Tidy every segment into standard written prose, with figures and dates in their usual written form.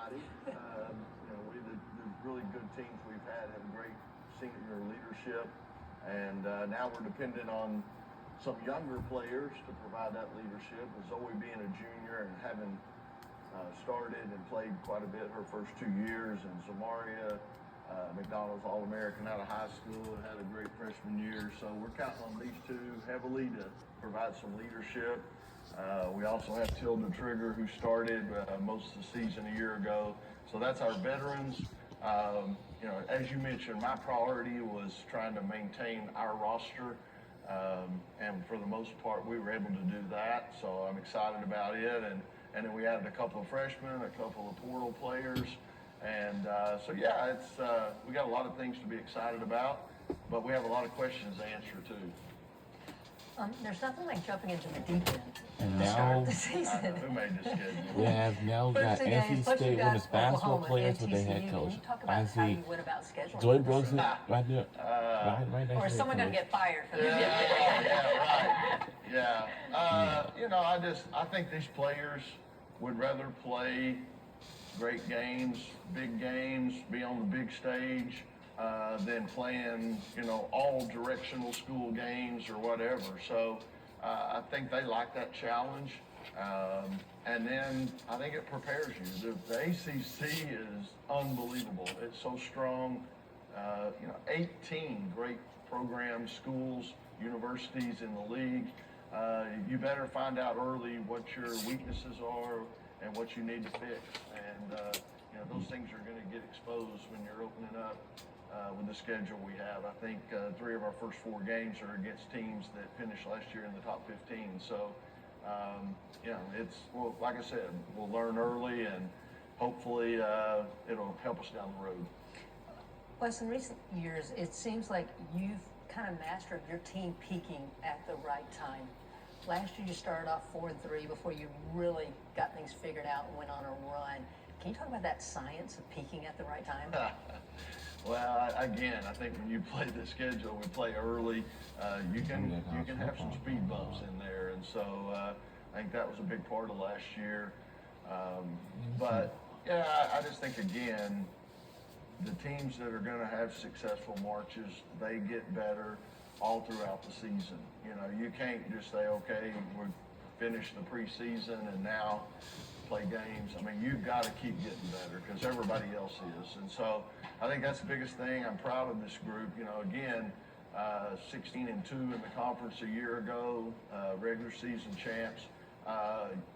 everybody. The really good teams we've had have great senior leadership, and now we're dependent on some younger players to provide that leadership. With Zoe being a junior and having started and played quite a bit her first 2 years, and Zamaria, McDonald's All-American out of high school, and had a great freshman year. So we're counting on these two heavily to provide some leadership. We also have Tilda Trigger, who started most of the season a year ago. So that's our veterans. As you mentioned, my priority was trying to maintain our roster. And for the most part, we were able to do that. So I'm excited about it. And then we added a couple of freshmen, a couple of portal players. And we got a lot of things to be excited about, but we have a lot of questions to answer too. There's nothing like jumping into the deep end And to now start the season. Who made this schedule? we have now got NC State women's basketball players with their head TCU. coach. Can you talk I about how see you went about scheduling? Joy this Brooks season? right there, right next Or to is the someone going to coach. get fired for this? Right. I think these players would rather play great games, big games, be on the big stage, than playing, all directional school games or whatever. So I think they like that challenge. And then I think it prepares you. The ACC is unbelievable. It's so strong. 18 great programs, schools, universities in the league. You better find out early what your weaknesses are and what you need to fix. And, those things are going to get exposed when you're opening up with the schedule we have. I think 3 of our first 4 games are against teams that finished last year in the top 15. So, like I said, we'll learn early, and hopefully it'll help us down the road. Wes, in recent years, it seems like you've kind of mastered your team peaking at the right time. Last year you started off 4-3 before you really got things figured out and went on a run. Can you talk about that science of peaking at the right time? Well, I think when you play the schedule, we play early. You can have some speed bumps in there, and so I think that was a big part of last year. I just think again, the teams that are going to have successful marches, they get better all throughout the season. You can't just say, okay, we finished the preseason and now play games. I mean, you've got to keep getting better because everybody else is. And so I think that's the biggest thing. I'm proud of this group. 16-2 in the conference a year ago, regular season champs.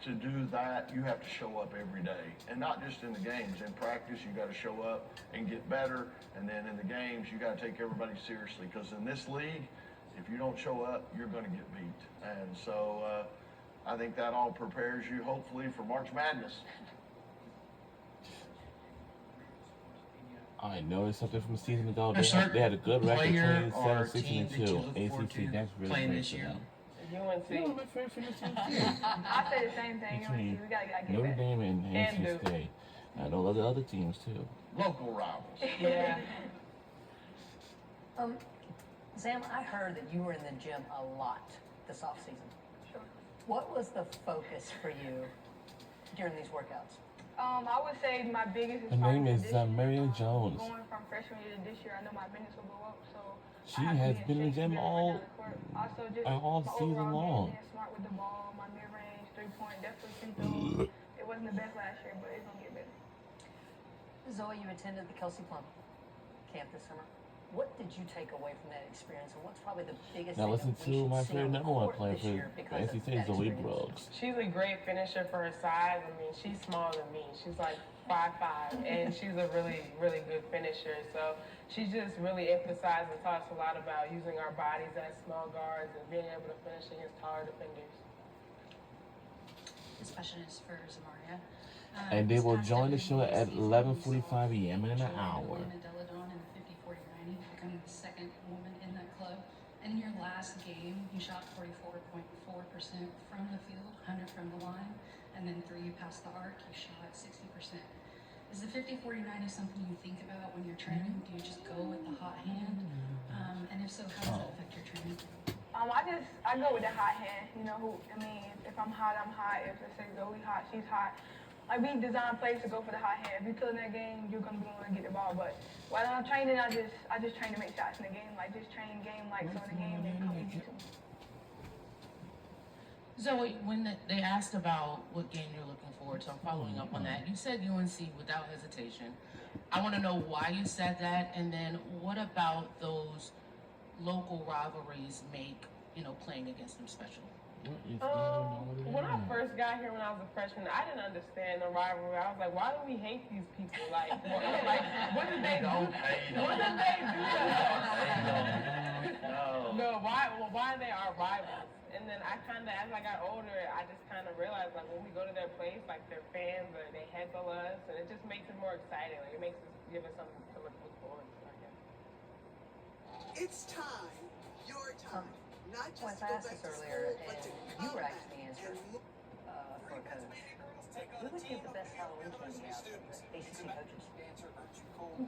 To do that, you have to show up every day, and not just in the games. In practice, you got to show up and get better, and then in the games, you got to take everybody seriously. Because in this league, if you don't show up, you're going to get beat. And so I think that all prepares you, hopefully, for March Madness. I noticed something from a season ago. A certain They had a good record, player 27, or 16, team and that you 2. look forward ACC, to that's really playing great this for year? them. UNC. Yeah, but fair for the team too. I say the same thing. Between UNC. We gotta get Notre that. Dame and And NC Duke. State. I know the other teams too. Local rivals. Yeah. Sam, I heard that you were in the gym a lot this off season. Sure. What was the focus for you during these workouts? I would say my biggest Her name is this year, Marion Jones. Going from freshman year to this year, I know my minutes will go up, so She I have to has be been in the shape gym to all run down the court. Also, just all my season overall long. game, being smart with the ball, my mid range, 3-point, definitely free throws. It wasn't the best last year, but it's gonna get better. Zoe, you attended the Kelsey Plum camp this summer. What did you take away from that experience, and what's probably the biggest Now thing listen that we to should my see favorite on the number 1 court player this for year because NC of State, that Zoe experience? Brooks. She's a great finisher for her size. I mean, she's smaller than me. She's like 5'5", and she's a really, really good finisher. So she just really emphasized and taught us a lot about using our bodies as small guards and being able to finish against taller defenders. This question is for Zamaria. And they This will past join the show at WNBA season, 11:45 a.m. in an Jordan hour. Deladon in the 50-40-90, becoming the second woman in that club. And in your last game, you shot 44.4% from the field, 100 from the line, and then 3 you passed the arc, you shot 60%. Is the 50-40-90 something you think about when you're training? Do you just go with the hot hand? And if so, how does that affect your training? I go with the hot hand. If I'm hot, I'm hot. If let's say Zoe hot, she's hot. like we design plays to go for the hot hand. If you're killing that game, you're gonna be able to get the ball. But while I'm training, I just train to make shots in the game. Like just train game like so in the game they come easy to me. Zoe, when they asked about what game you're looking forward to, I'm following up on that. You said UNC without hesitation. I want to know why you said that, and then what about those local rivalries make, playing against them special? When I first got here when I was a freshman, I didn't understand the rivalry. I was like, why do we hate these people? Like what did they do? What did they do? No, why are they our rivals? And then I kind of, as I got older, I just kind of realized, like, when we go to their place, like, their fans, or they heckle us, and it just makes it more exciting. Like, it makes us, give us something to look forward to, I guess. It's time, your time, not just Once to I go asked back this to earlier, school, but to and you were come actually back answered and for a coach. Who would give the best Halloween candy out of the ACC coaches?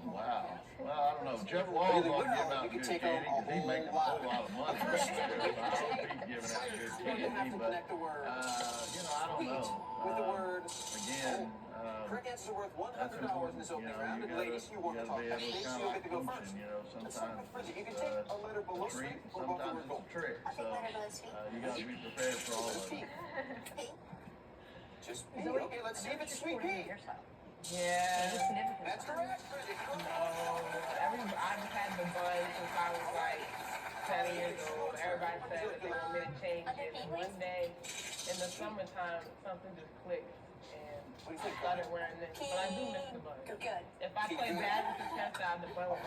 Wow. Well, I don't know. Jeff Law's ought to give out good candy because he's making a whole lot of money. I hope he's giving out good candy, but, I don't know. Again, Crickets are worth that's $100 in important. this You opening know, round. you And ladies, you want to gotta talk be about able to dates, kind you of get to go function, first. you know, sometimes You can it's take a letter below a treat, sleep or both sometimes of it's a trick. So, you gotta be prepared for all of it. Just pee. Okay, let's see if it's sweet pea. Yeah. That's correct, Bridget. I've had the buzz since I was like 7 years old. Everybody said that they want me to change it. And one day in the summertime, something just clicked. And I started wearing this. But I do miss the buzz. If I play bad with the test out, the buzz.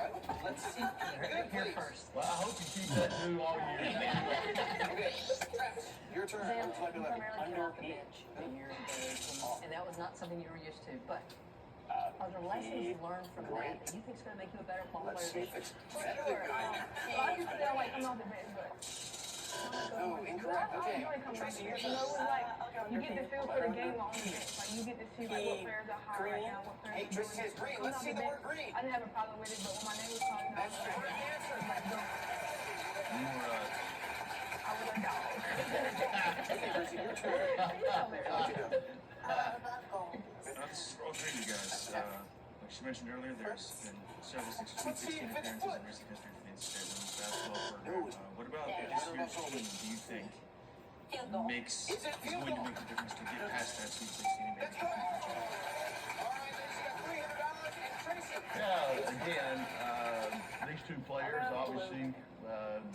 Let's see. Good, Here please. first. Well, I hope you keep that due all year. Okay, Travis, your turn. Sam, Looks you like 11. primarily came off the bench a year ago, and that was not something you were used to. But are there lessons learned from that you think is going to make you a better ball player Let's see this if year? it's better than good. So I used to feel like coming off the bench, but No, incorrect. I Okay. enjoy coming off Tracy, the your bench. turn. It's like you get to feel for the game on the bench. Like you get to see like what players are hot right now, what players Hey, are Tracy doing. says green. Coming Let's off see the the bench, word green. I didn't have a problem with it, but when my name was called, I That's was the correct answer. like, go. You were, I was a dog. Okay, Tracy, your turn. This is all three of you guys. Like she mentioned earlier, there's been several Sweet 16 appearances in recent history for the NCAA women's basketball program. What about this year's team do you think is going to make the difference to get past that Sweet 16 and maybe compete for championships? Yeah, again, these two players obviously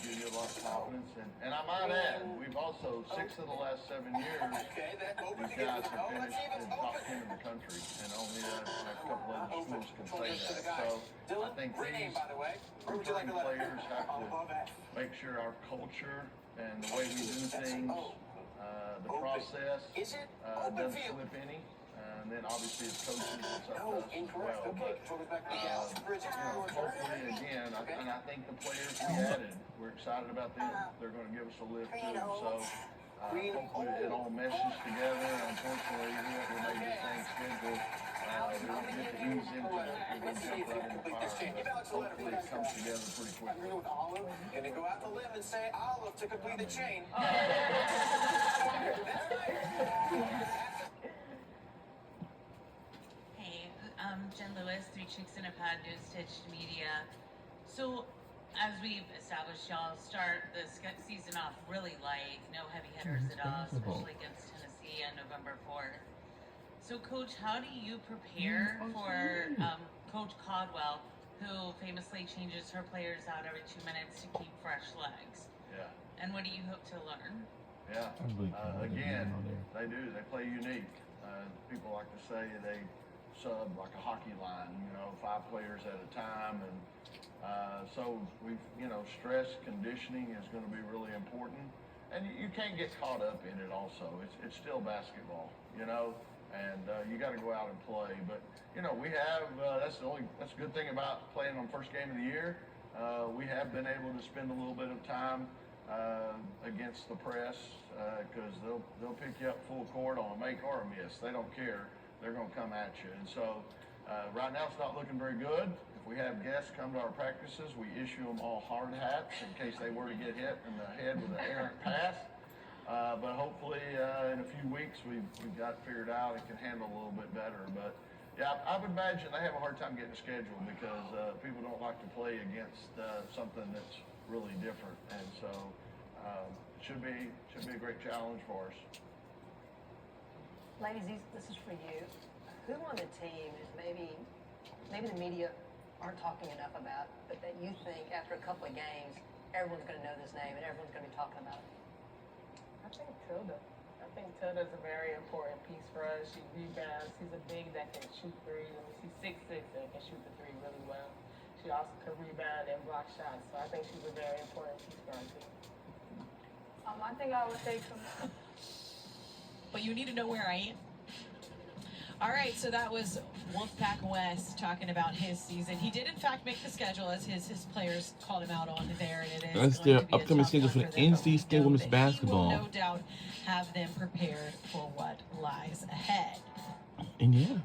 give you a lot of confidence. And I might add, we've also, 6 of the last 7 years, these guys have finished in the top 10 in the country. And only a couple of schools can say that. So I think these returning players have to make sure our culture and the way we do things, the process, doesn't slip any. And then obviously as coaches, it's up to us as well. But, hopefully again, and I think the players we added, we're excited about them. They're going to give us a lift too. So hopefully it all meshes together. Unfortunately, whoever made this thing schedule, we don't get to ease into it. We're going to jump right in the fire. But hopefully it comes together pretty quickly. Gonna go out the limb and say Olive to complete the chain. Hey, Jen Lewis, 3 Chicks in a Pod, News Stitched Media. So, as we've established, y'all start the season off really light, no heavy hitters at all, especially against Tennessee on November 4th. So, Coach, how do you prepare for Coach Caldwell, who famously changes her players out every 2 minutes to keep fresh legs? Yeah. And what do you hope to learn? Yeah. Again, they do. They play unique. People like to say they sub like a hockey line, 5 players at a time. And so we've, stress conditioning is going to be really important. And you can't get caught up in it also. It's still basketball, and you got to go out and play. But, we have, that's a good thing about playing on first game of the year. We have been able to spend a little bit of time against the press because they'll pick you up full court on a make or a miss. They don't care. They're going to come at you. And so right now it's not looking very good. If we have guests come to our practices, we issue them all hard hats in case they were to get hit in the head with an errant pass. But hopefully in a few weeks we've got it figured out and can handle a little bit better. But yeah, I would imagine they have a hard time getting a schedule because people don't like to play against something that's really different, and so should be a great challenge for us. Ladies, this is for you. Who on the team is maybe the media aren't talking enough about, but that you think after a couple of games, everyone's going to know this name and everyone's going to be talking about it? I think Tilda. I think Tilda's a very important piece for us. She rebounds. She's a big that can shoot threes. I mean, she's 6'6" and can shoot the three really well. She also can rebound and block shots. So I think she's a very important piece for our team. I think I would say some. But you need to know where I am. All right, so that was Wolfpack West talking about his season. He did, in fact, make the schedule as his players called him out on there. And it is That's their upcoming schedule for the NC State women's basketball. He will no doubt have them prepared for what lies ahead. And yeah.